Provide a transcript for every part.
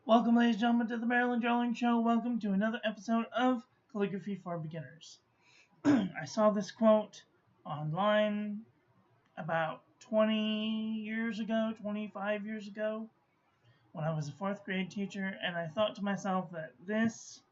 Welcome, ladies and gentlemen, to the Marilyn Drawing Show. Welcome to another episode of Calligraphy for Beginners. I saw this quote online about 20 years ago, 25 years ago, when I was a fourth grade teacher, and I thought to myself that this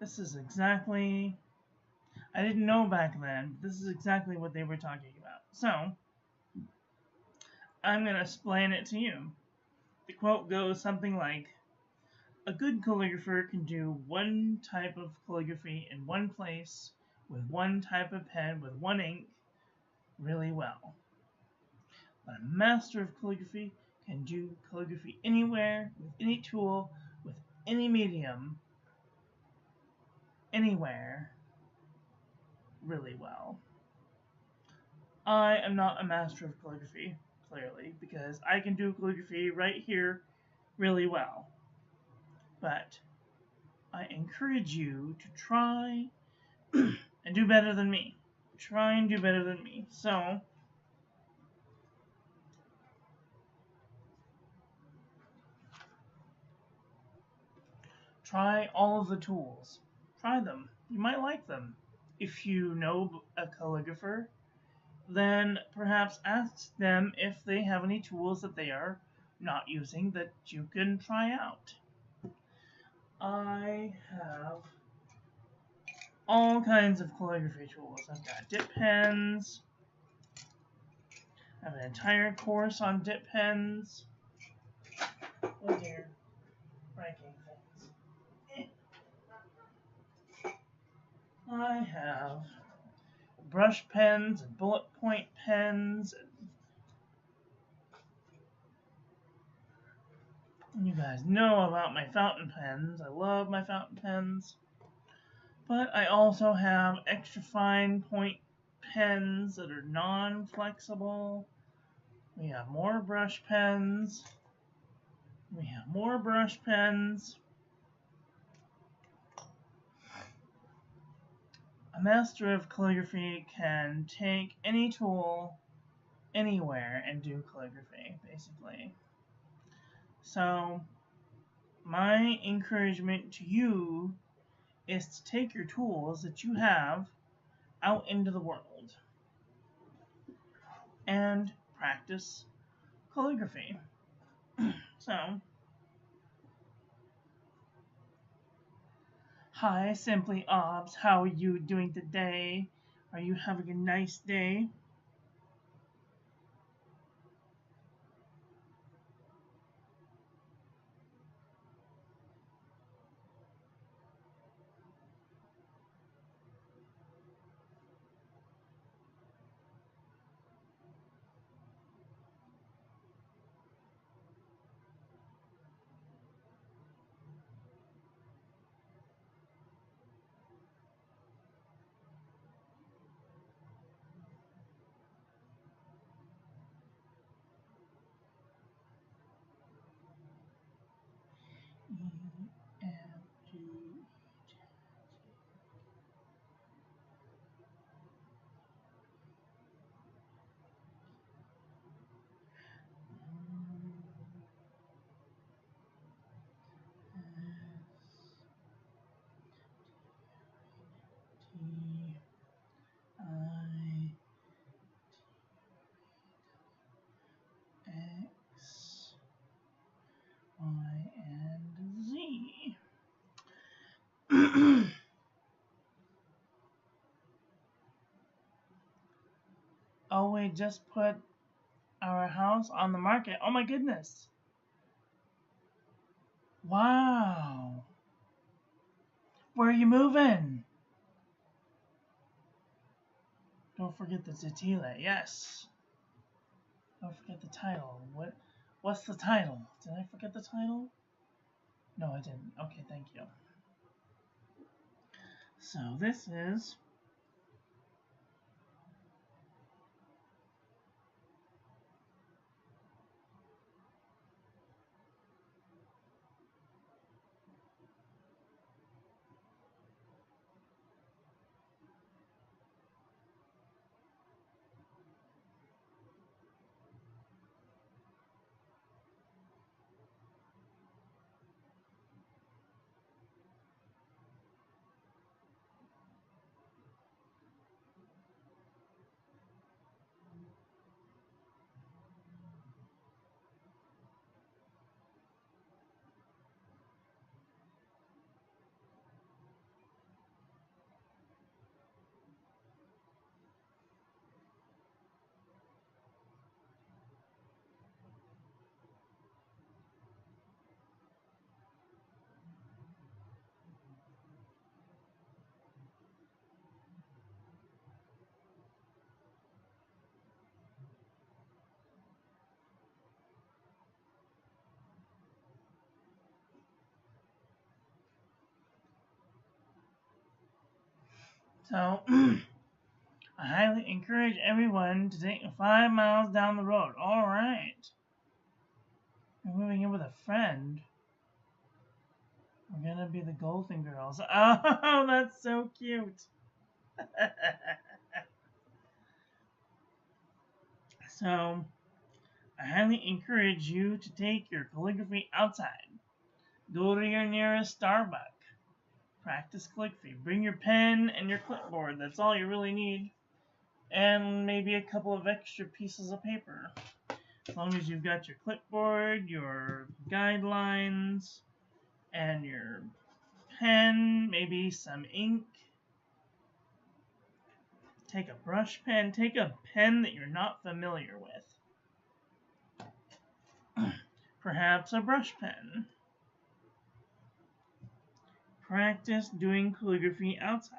is exactly, I didn't know back then, but this is exactly what they were talking about. So, I'm going to explain it to you. The quote goes something like, a good calligrapher can do one type of calligraphy in one place with one type of pen with one ink really well. But a master of calligraphy can do calligraphy anywhere, with any tool, with any medium, anywhere, really well. I am not a master of calligraphy, clearly, because I can do calligraphy right here really well. But I encourage you to try and do better than me. Try and do better than me. So, try all of the tools. Try them. You might like them. If you know a calligrapher, then perhaps ask them if they have any tools that they are not using that you can try out. I have all kinds of calligraphy tools. I've got dip pens. I have an entire course on dip pens. Oh dear, breaking things. I have brush pens and bullet point pens. And you guys know about my fountain pens. I love my fountain pens. But I also have extra fine point pens that are non-flexible. We have more brush pens. We have more brush pens. A master of calligraphy can take any tool anywhere and do calligraphy, basically. So, my encouragement to you is to take your tools that you have out into the world and practice calligraphy. So, hi, Simply Obs, how are you doing today? Are you having a nice day? X, Y, and Z. Oh, we just put our house on the market. Oh my goodness. Wow. Where are you moving? Don't forget the Titila. Yes. Don't forget the title. What's the title? Did I forget the title? No, I didn't. Okay, thank you. So this is So, I highly encourage everyone to take 5 miles down the road. All right. We're moving in with a friend. We're gonna be the Golden Girls. Oh, that's so cute. So, I highly encourage you to take your calligraphy outside. Go to your nearest Starbucks. Practice calligraphy. Bring your pen and your clipboard. That's all you really need. And maybe a couple of extra pieces of paper. As long as you've got your clipboard, your guidelines, and your pen, maybe some ink. Take a brush pen. Take a pen that you're not familiar with. Perhaps a brush pen. Practice doing calligraphy outside.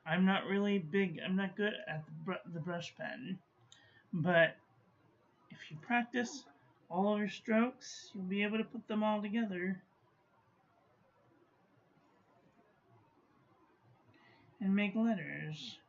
I'm not good at the brush pen, but if you practice all of your strokes, you'll be able to put them all together and make letters.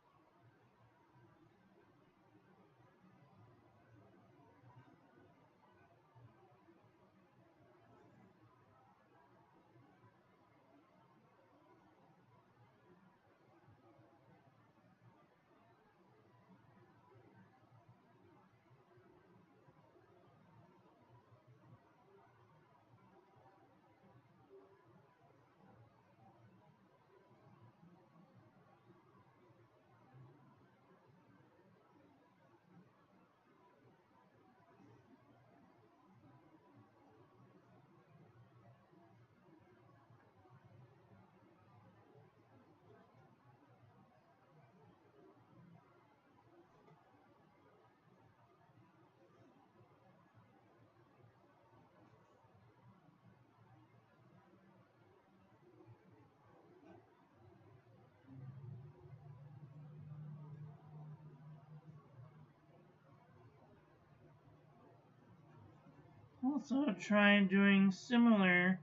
Also try doing similar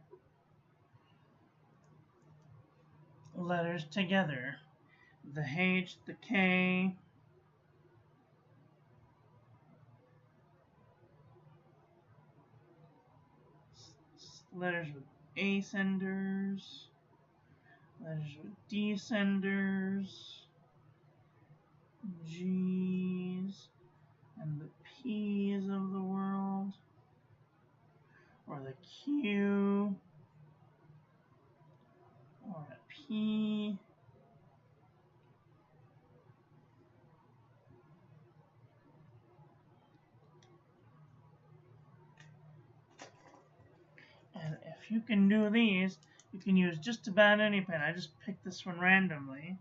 letters together. The H, the K, letters with ascenders, letters with descenders, G's, and the P's of the world, or the Q, or a P. And if you can do these, you can use just about any pen. I just picked this one randomly.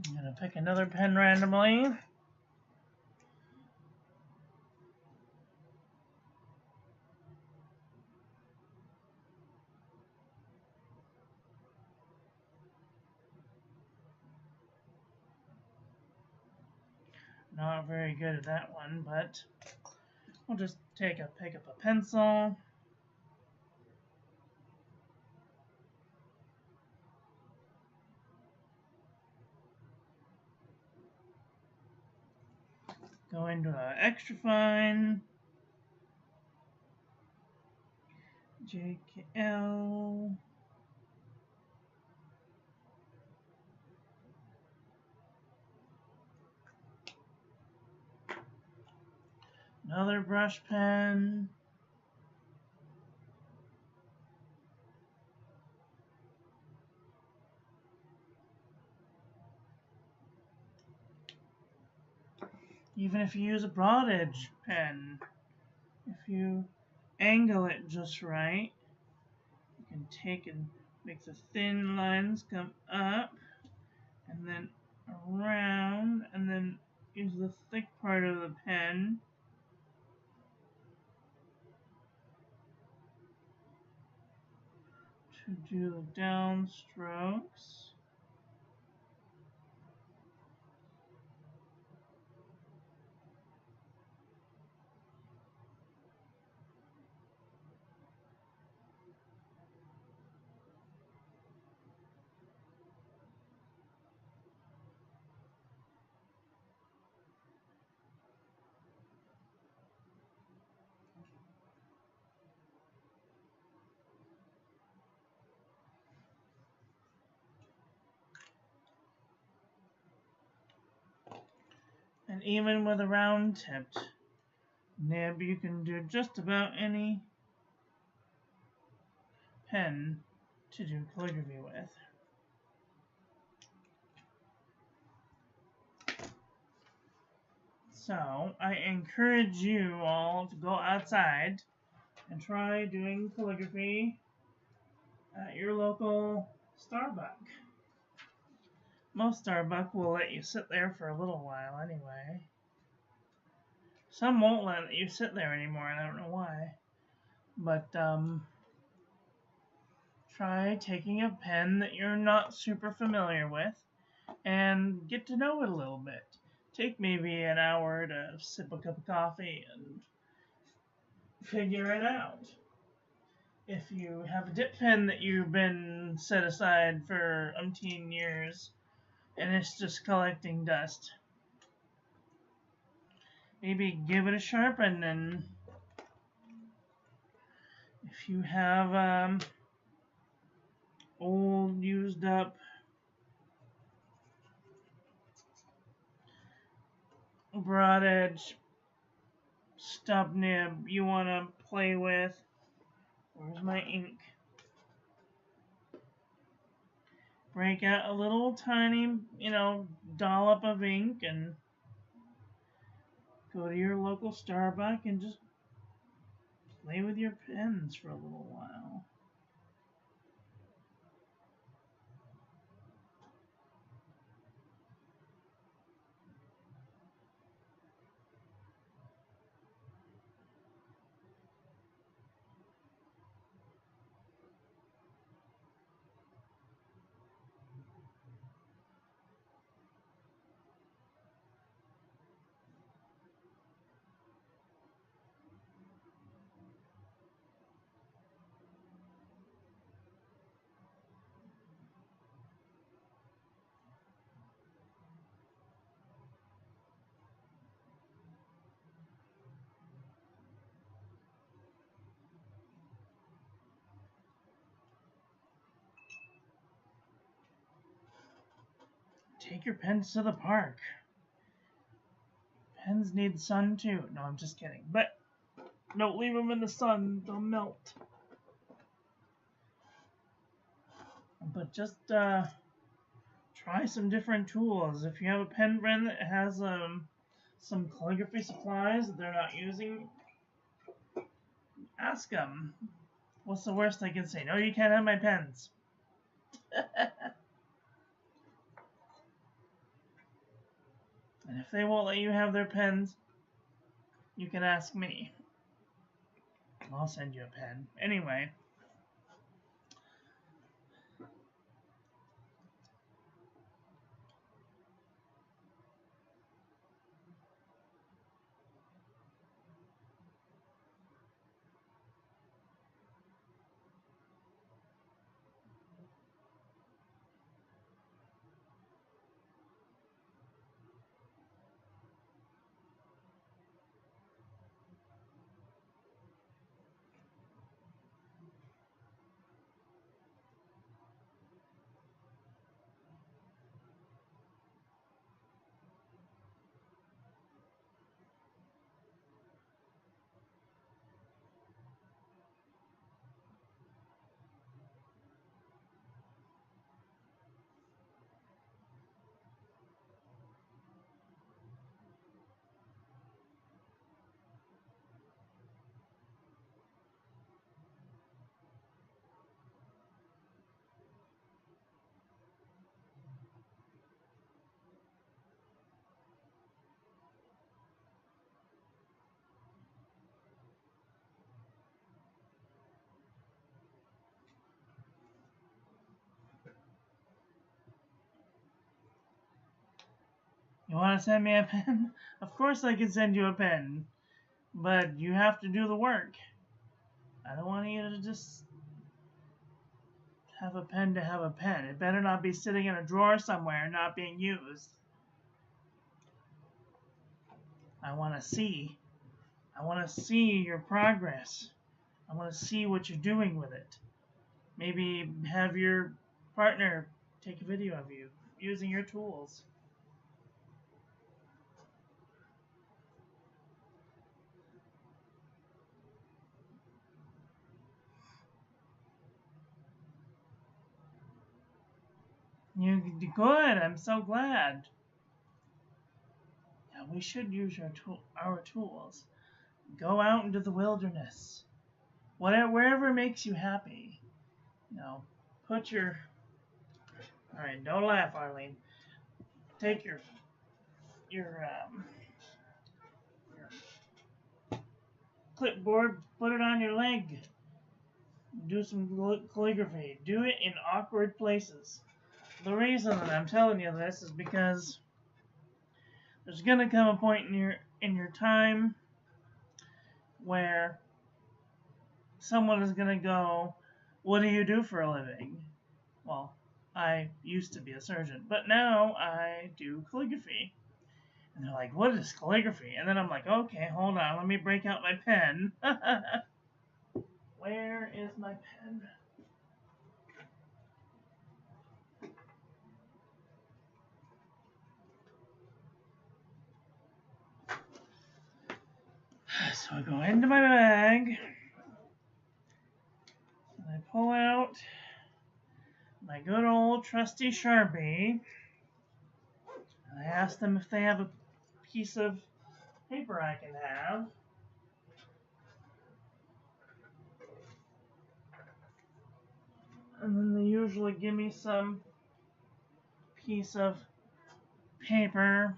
I'm going to pick another pen randomly. Not very good at that one, but we'll just pick up a pencil. Go into an extra fine. JKL. Another brush pen. Even if you use a broad edge pen, if you angle it just right, you can take and make the thin lines come up and then around, and then use the thick part of the pen to do the down strokes. And even with a round tipped nib, you can do just about any pen to do calligraphy with. So I encourage you all to go outside and try doing calligraphy at your local Starbucks. Most Starbucks will let you sit there for a little while anyway. Some won't let you sit there anymore, and I don't know why. But try taking a pen that you're not super familiar with and get to know it a little bit. Take maybe an hour to sip a cup of coffee and figure it out. If you have a dip pen that you've been set aside for umpteen years and it's just collecting dust, maybe give it a sharpen. And if you have old used up broad edge stub nib you want to play with, where's my ink? Break out a little tiny, dollop of ink and go to your local Starbucks and just play with your pens for a little while. Take your pens to the park. Pens need sun too. No, I'm just kidding. But don't leave them in the sun, they'll melt. But just try some different tools. If you have a pen brand that has some calligraphy supplies that they're not using, ask them. What's the worst they can say? No, you can't have my pens. And if they won't let you have their pens, you can ask me. I'll send you a pen. Anyway. You want to send me a pen? Of course I can send you a pen, but you have to do the work. I don't want you to just have a pen to have a pen. It better not be sitting in a drawer somewhere and not being used. I want to see. I want to see your progress. I want to see what you're doing with it. Maybe have your partner take a video of you using your tools. You good. I'm so glad. Yeah, we should use our tools. Go out into the wilderness. Wherever makes you happy. You know, put your... All right, don't laugh, Arlene. Take your clipboard, put it on your leg. Do some calligraphy. Do it in awkward places. The reason that I'm telling you this is because there's gonna come a point in your time where someone is gonna go, "What do you do for a living?" Well, I used to be a surgeon, but now I do calligraphy. And they're like, "What is calligraphy?" And then I'm like, "Okay, hold on, let me break out my pen." Where is my pen? So I go into my bag, and I pull out my good old trusty Sharpie, and I ask them if they have a piece of paper I can have. And then they usually give me some piece of paper,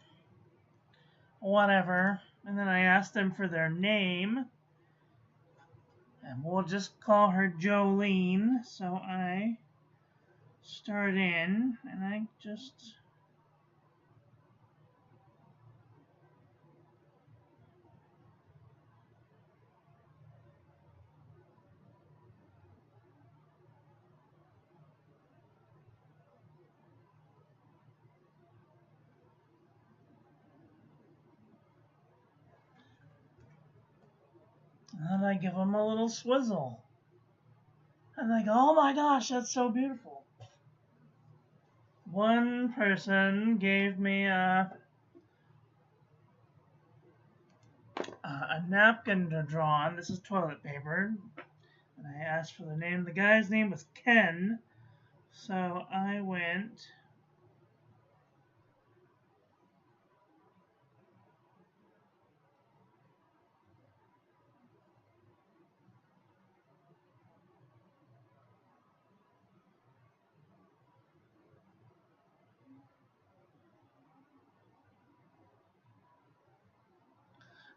whatever, and then I ask them for their name, and we'll just call her Jolene. So I start in, and I just and then I give them a little swizzle. And they go, "Oh my gosh, that's so beautiful." One person gave me a napkin to draw on. This is toilet paper. And I asked for the name. The guy's name was Ken. So I went...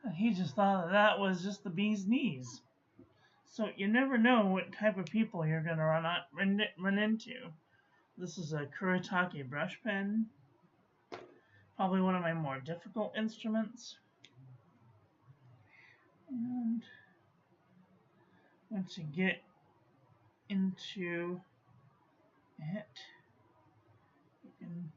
And he just thought that was just the bee's knees. So you never know what type of people you're going to run into. This is a Kuretake brush pen. Probably one of my more difficult instruments. And once you get into it, you can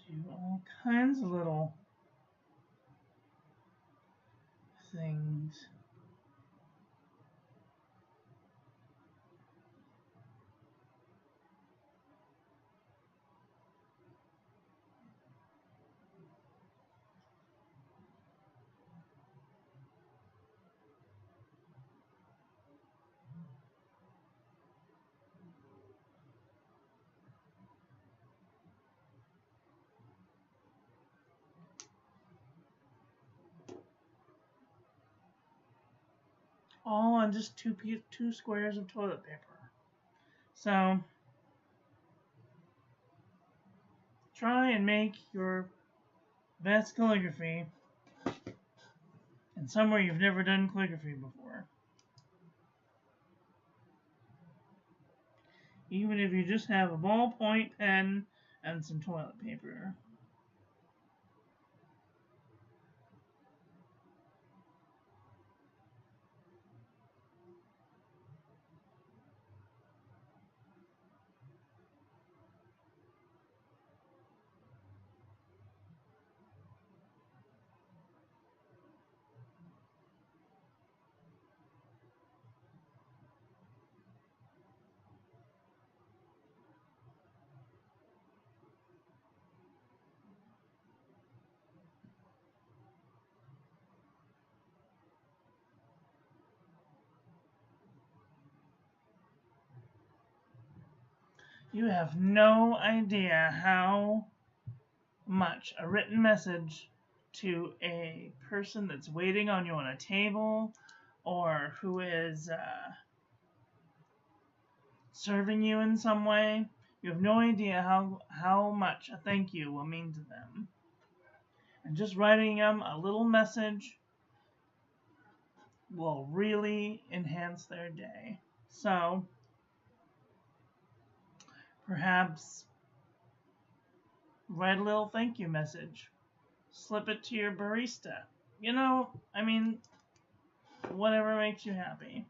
do all kinds of little things. All on just two squares of toilet paper. So try and make your best calligraphy in somewhere you've never done calligraphy before. even if you just have a ballpoint pen and some toilet paper. You have no idea how much a written message to a person that's waiting on you on a table or who is serving you in some way. You have no idea how much a thank you will mean to them. And just writing them a little message will really enhance their day. So, perhaps write a little thank you message. Slip it to your barista. You know, I mean, whatever makes you happy.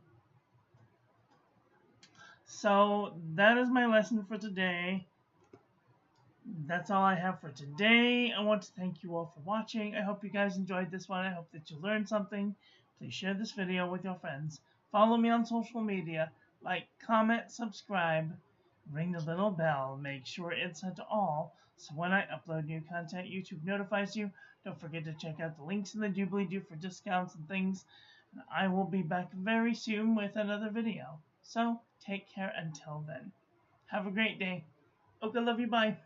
So, that is my lesson for today. That's all I have for today. I want to thank you all for watching. I hope you guys enjoyed this one. I hope that you learned something. Please share this video with your friends. Follow me on social media. Like, comment, subscribe, ring the little bell. Make sure it's set to all, so when I upload new content, YouTube notifies you. Don't forget to check out the links in the doobly-doo for discounts and things. And I will be back very soon with another video. So, take care until then. Have a great day. Okay, love you, bye.